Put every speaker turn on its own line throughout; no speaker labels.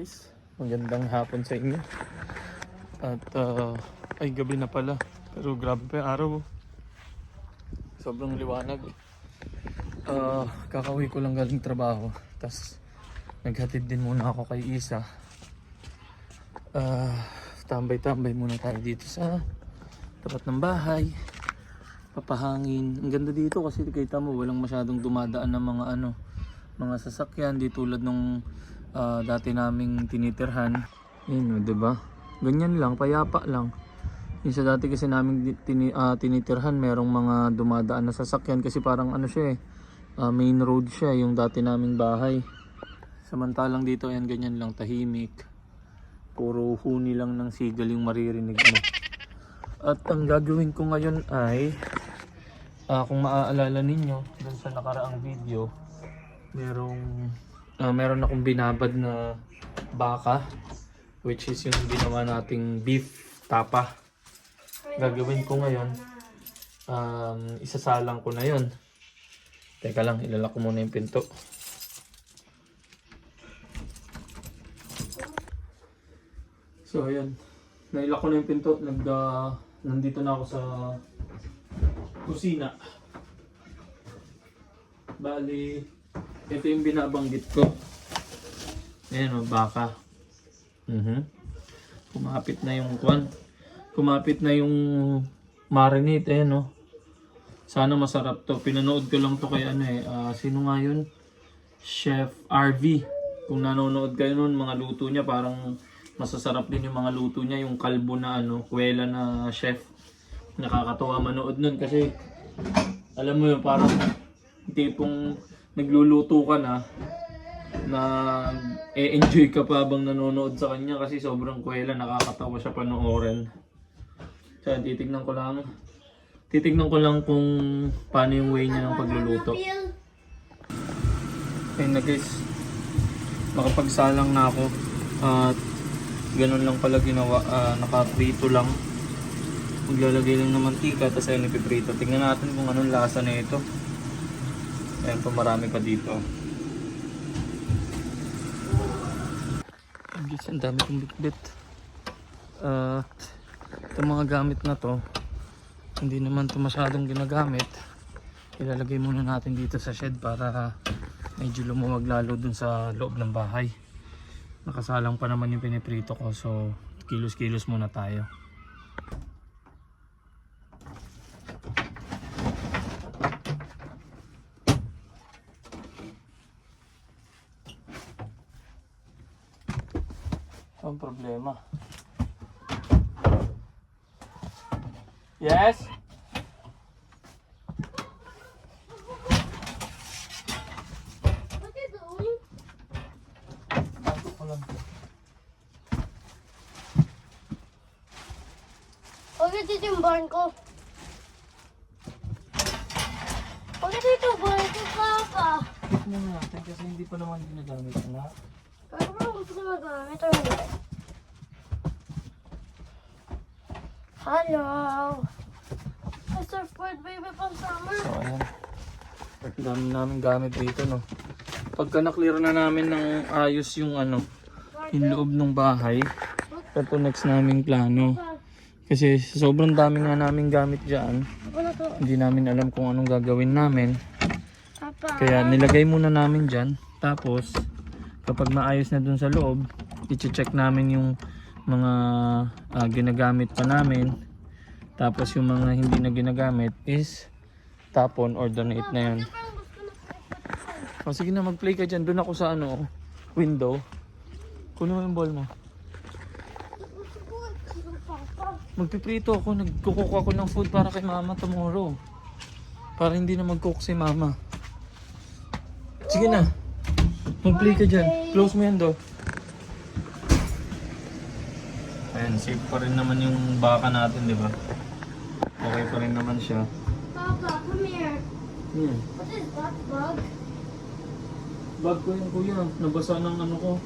guys, magandang hapon sa inyo. At ay gabi na pala, pero grabe pa yung araw. Sobrang liwanag. Kakauwi ko lang galing trabaho, tas naghatid din muna ako kay Isa. Tambay-tambay muna tayo dito sa tapat ng bahay, papahangin. Ang ganda dito kasi kita mo walang masyadong dumadaan ng mga sasakyan, di tulad nung dati naming tinitirhan. Yun, diba? Ganyan lang, payapa lang. Yung sa dati kasi naming tinitirhan, merong mga dumadaan na sasakyan kasi parang siya main road siya, yung dati naming bahay. Samantalang dito, ayan, ganyan lang, tahimik. Puro huni lang ng sigal yung maririnig mo. At ang gagawin ko ngayon ay, kung maaalala ninyo, dun sa nakaraang video, meron akong binabad na baka, which is yung ginawa nating beef tapa. Gagawin ko ngayon, isasalang ko na yon. Teka lang, ilalak ko muna yung pinto. So ayan, nailak ko na yung pinto. Nandito na ako sa kusina. Bali, ito yung binabanggit ko. Ayan o, baka. Kumapit na yung kumapit na yung marinate. Ayan o. Sana masarap to. Pinanood ko lang to kay sino nga yun? Chef RV. Kung nanonood kayo nun, mga luto niya parang masasarap din yung mga luto niya. Yung kalbo na kuwela na chef. Nakakatawa manood nun kasi alam mo yun, parang tipong nagluluto ka na enjoy ka pa habang nanonood sa kanya kasi sobrang kuwela, nakakatawa siya panoorin. So titignan ko lang kung paano yung way niya ng pagluluto. Ayun na guys, makapagsalang na ako at ganun lang pala ginawa, nakaprito lang. Maglalagay lang ng mantika tapos ayun ipiprito. Tingnan natin kung anong lasa na ito. Ayan pa, marami pa dito. Ang dami kong bitbit. Itong mga gamit na to, hindi naman to masyadong ginagamit. Ilalagay muna natin dito sa shed para medyo lumuwag lalo dun sa loob ng bahay. Nakasalang pa naman yung piniprito ko, so kilos-kilos muna tayo. Ang problema. Yes?
What are you doing? Bakit dito yung barn ko? Bakit dito yung barn ko, Papa?
Tignan natin kasi hindi pa naman ginagamit na.
Pero parang gusto ko magamit or hindi? Hello! May surfboard baby pang summer.
So ayan, ang dami namin gamit dito, no. Pagka na-clear na namin ng ayos yung yung loob ng bahay, ito next naming plano. Kasi sobrang dami nga namin gamit dyan, hindi namin alam kung anong gagawin namin.
Papa.
Kaya nilagay muna namin dyan, tapos kapag maayos na dun sa loob, i-check namin yung mga ginagamit pa namin. Tapos yung mga hindi na ginagamit is tapon or donate na yun. O sige na, mag-play ka dyan. Doon ako sa window. Kunin mo yung ball mo. Magpiprito ako. Nagkukook ako ng food para kay mama tomorrow. Para hindi na mag-cook si mama. Sige na. Mag-play ka dyan. Close mo yan do. Ayan, safe pa rin naman yung baka natin, di ba? Okay pa rin naman siya.
Papa, come here. What is that bug?
Bag ko yun, kuya. Nabasa ng ko.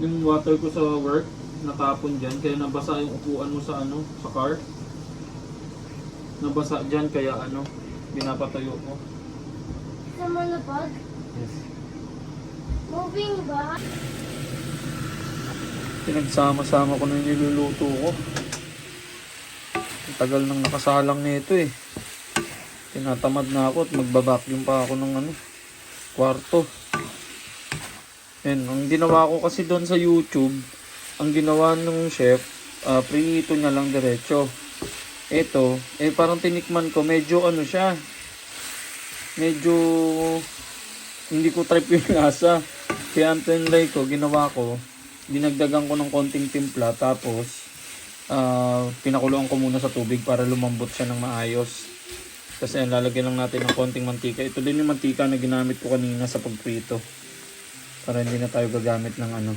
Yung water ko sa work. Natapon dyan. Kaya nabasa yung upuan mo sa sa car. Nabasa dyan kaya binapatayo ko.
Someone a bug?
Yes.
Moving back.
Pinagsama-sama ko na yung niluluto ko. Ang tagal nang nakasalang nito eh. Tinatamad na ako at magbabacuum pa ako ng kwarto. Yan, ang ginawa ko kasi doon sa YouTube, ang ginawa ng chef, prito niya lang diretso. Ito, parang tinikman ko, medyo siya. Medyo hindi ko trip yung lasa. Kaya ang tinlay ko, ginawa ko, dinagdagan ko ng konting timpla, tapos pinakuluan ko muna sa tubig para lumambot siya ng maayos. Kasi lalagyan lang natin ng konting mantika. Ito din yung mantika na ginamit ko kanina sa pagprito. Para hindi na tayo gagamit ng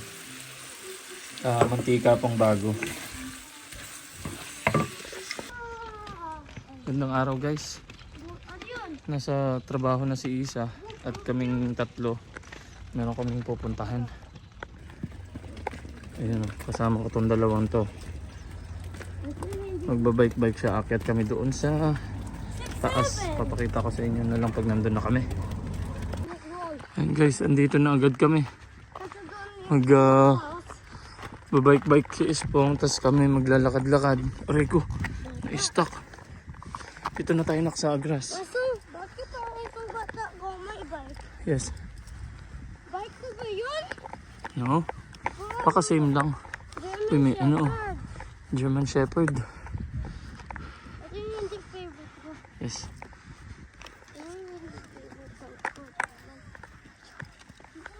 mantika pang bago. Gandang araw guys. Nasa trabaho na si Isa at kaming tatlo. Meron kaming pupuntahan. Ayun, kasama ko tong dalawang to. Magbabike-bike siya. Akyat kami doon sa taas. Papakita ko sa inyo na lang pag nandun na kami. Ayun guys, andito na agad kami. Babike-bike si Ispong, tas kami maglalakad-lakad. Aray ko, na-stuck. Dito na tayo nakasagras.
Bakit ang itong bata ko may bike?
Yes.
Bike ko ba yun?
No? Baka same lang. Uy, may German Shepherd.
Ito yung hindi favorite ko.
Yes.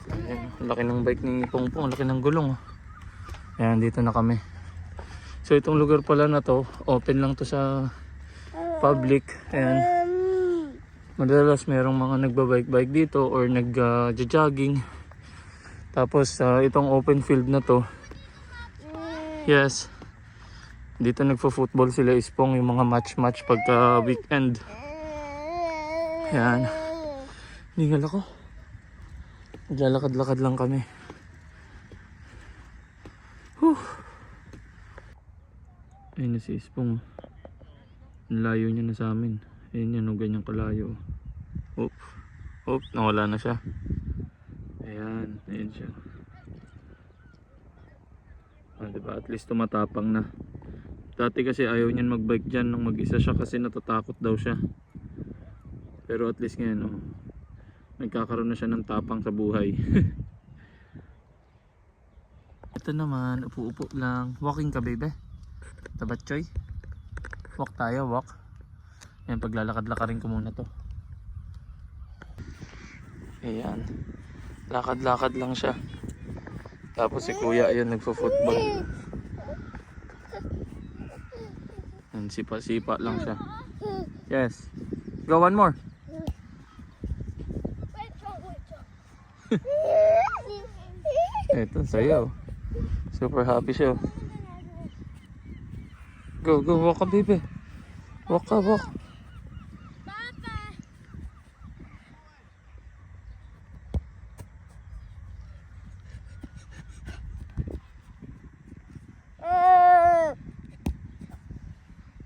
Ayan, laki ng bike ni Pongpong, laki ng gulong. Ayan, dito na kami. So itong lugar pala na to, open lang to sa public. Ayan. Madalas merong mga nagbabike-bike dito or nag-jogging. Tapos itong open field na to. Yes. Dito nagfo-football sila Ispong, yung mga match-match pagka weekend. Ayan. Hingal ako. Naglalakad-lakad lang kami. Ayun na si Ispong. Ang layo niya na sa amin. Ayun yan, ganyan kalayo. Nawala na siya. Ayan, ayun siya. Diba? At least tumatapang na. Dati kasi ayaw niyan magbike dyan nung mag-isa siya kasi natatakot daw siya. Pero at least ngayon, nagkakaroon na siya ng tapang sa buhay. Ito naman, upo-upo lang. Walking ka, baby? Tabatchoy? Walk tayo, walk. Ayan, paglalakad-lakarin ko muna to. Ayan. Lakad-lakad lang siya. Tapos si kuya, ayan, nagfo-football. Ayan, sipa-sipa lang siya. Yes. Go, one more. Ito, sayo. Super happy siya. Go, walk ka, baby. Walk ka, walk.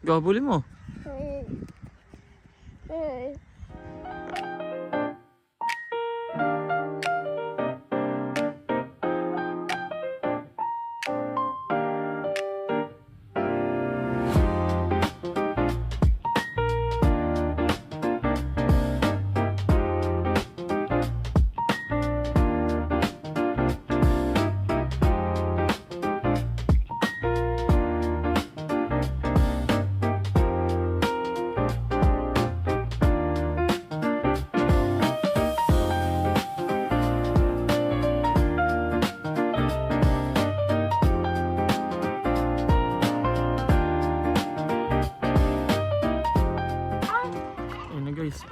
Go, bully mo.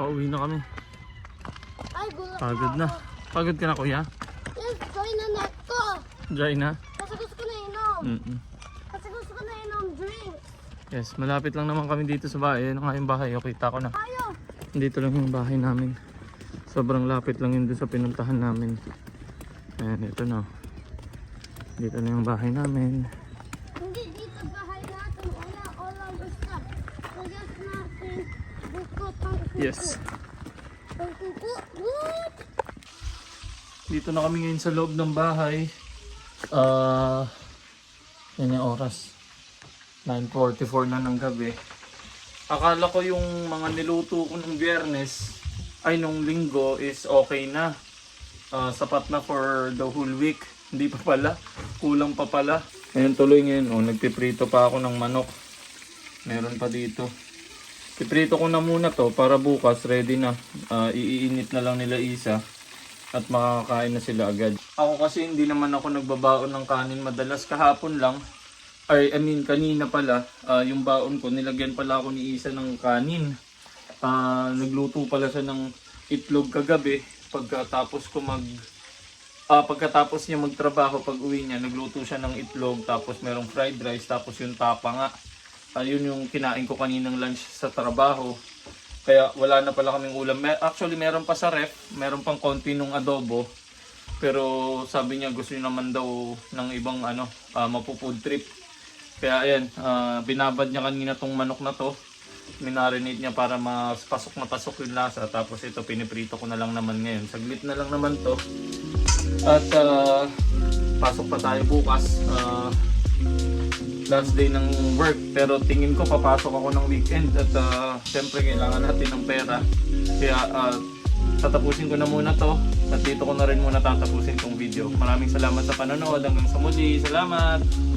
Pauwi na kami.
Ay, gulat
Pagod na. Pagod ka na, kuya?
Yes, dry na net ko.
Dry na?
Kasi gusto ko na inom. Kasi gusto ko na inom drink.
Yes, malapit lang naman kami dito sa bahay. Ano nga yung bahay? O, kita ko na.
Tayo.
Dito lang yung bahay namin. Sobrang lapit lang yun doon sa pinuntahan namin. Ayan, ito na. Dito na yung bahay namin.
Hindi dito bahay natin. Wala all our stuff. Suggest natin bukot ang kuko.
Yes.
Ang kuko. What?
Dito na kami ngayon sa loob ng bahay. Yan yung oras. 9:44 na ng gabi. Akala ko yung mga niluto ko nung Biyernes, ay nung Linggo is okay na. Sapat na for the whole week. Hindi pa pala. Kulang pa pala. Ngayon tuloy ngayon, nagpiprito pa ako ng manok. Meron pa dito. Piprito ko na muna to para bukas ready na. Iinit na lang nila isa at makakain na sila agad. Ako kasi hindi naman ako nagbabaon ng kanin madalas. Kahapon lang, kanina pala, yung baon ko, nilagyan pala ako ni Isa ng kanin. Nagluto pala siya ng itlog kagabi. Pagkatapos niya magtrabaho, pag uwi niya, nagluto siya ng itlog, tapos merong fried rice, tapos yung tapa nga. Yun yung kinain ko kaninang lunch sa trabaho. Kaya wala na pala kaming ulam. Actually, meron pa sa ref, meron pang konti nung adobo. Pero sabi niya gusto niya naman daw ng ibang mapu-food trip. Kaya ayan, binabad niya kanina tong manok na to. Minarinate niya para mas pasok na pasok yung lasa. Tapos ito, piniprito ko na lang naman ngayon. Saglit na lang naman to. At pasok pa tayo bukas. Last day ng work. Pero tingin ko papasok ako ng weekend. At syempre kailangan natin ng pera. Kaya tatapusin ko na muna to. At dito ko na rin muna tatapusin tong video. Maraming salamat sa panonood. Hanggang sa muli. Salamat!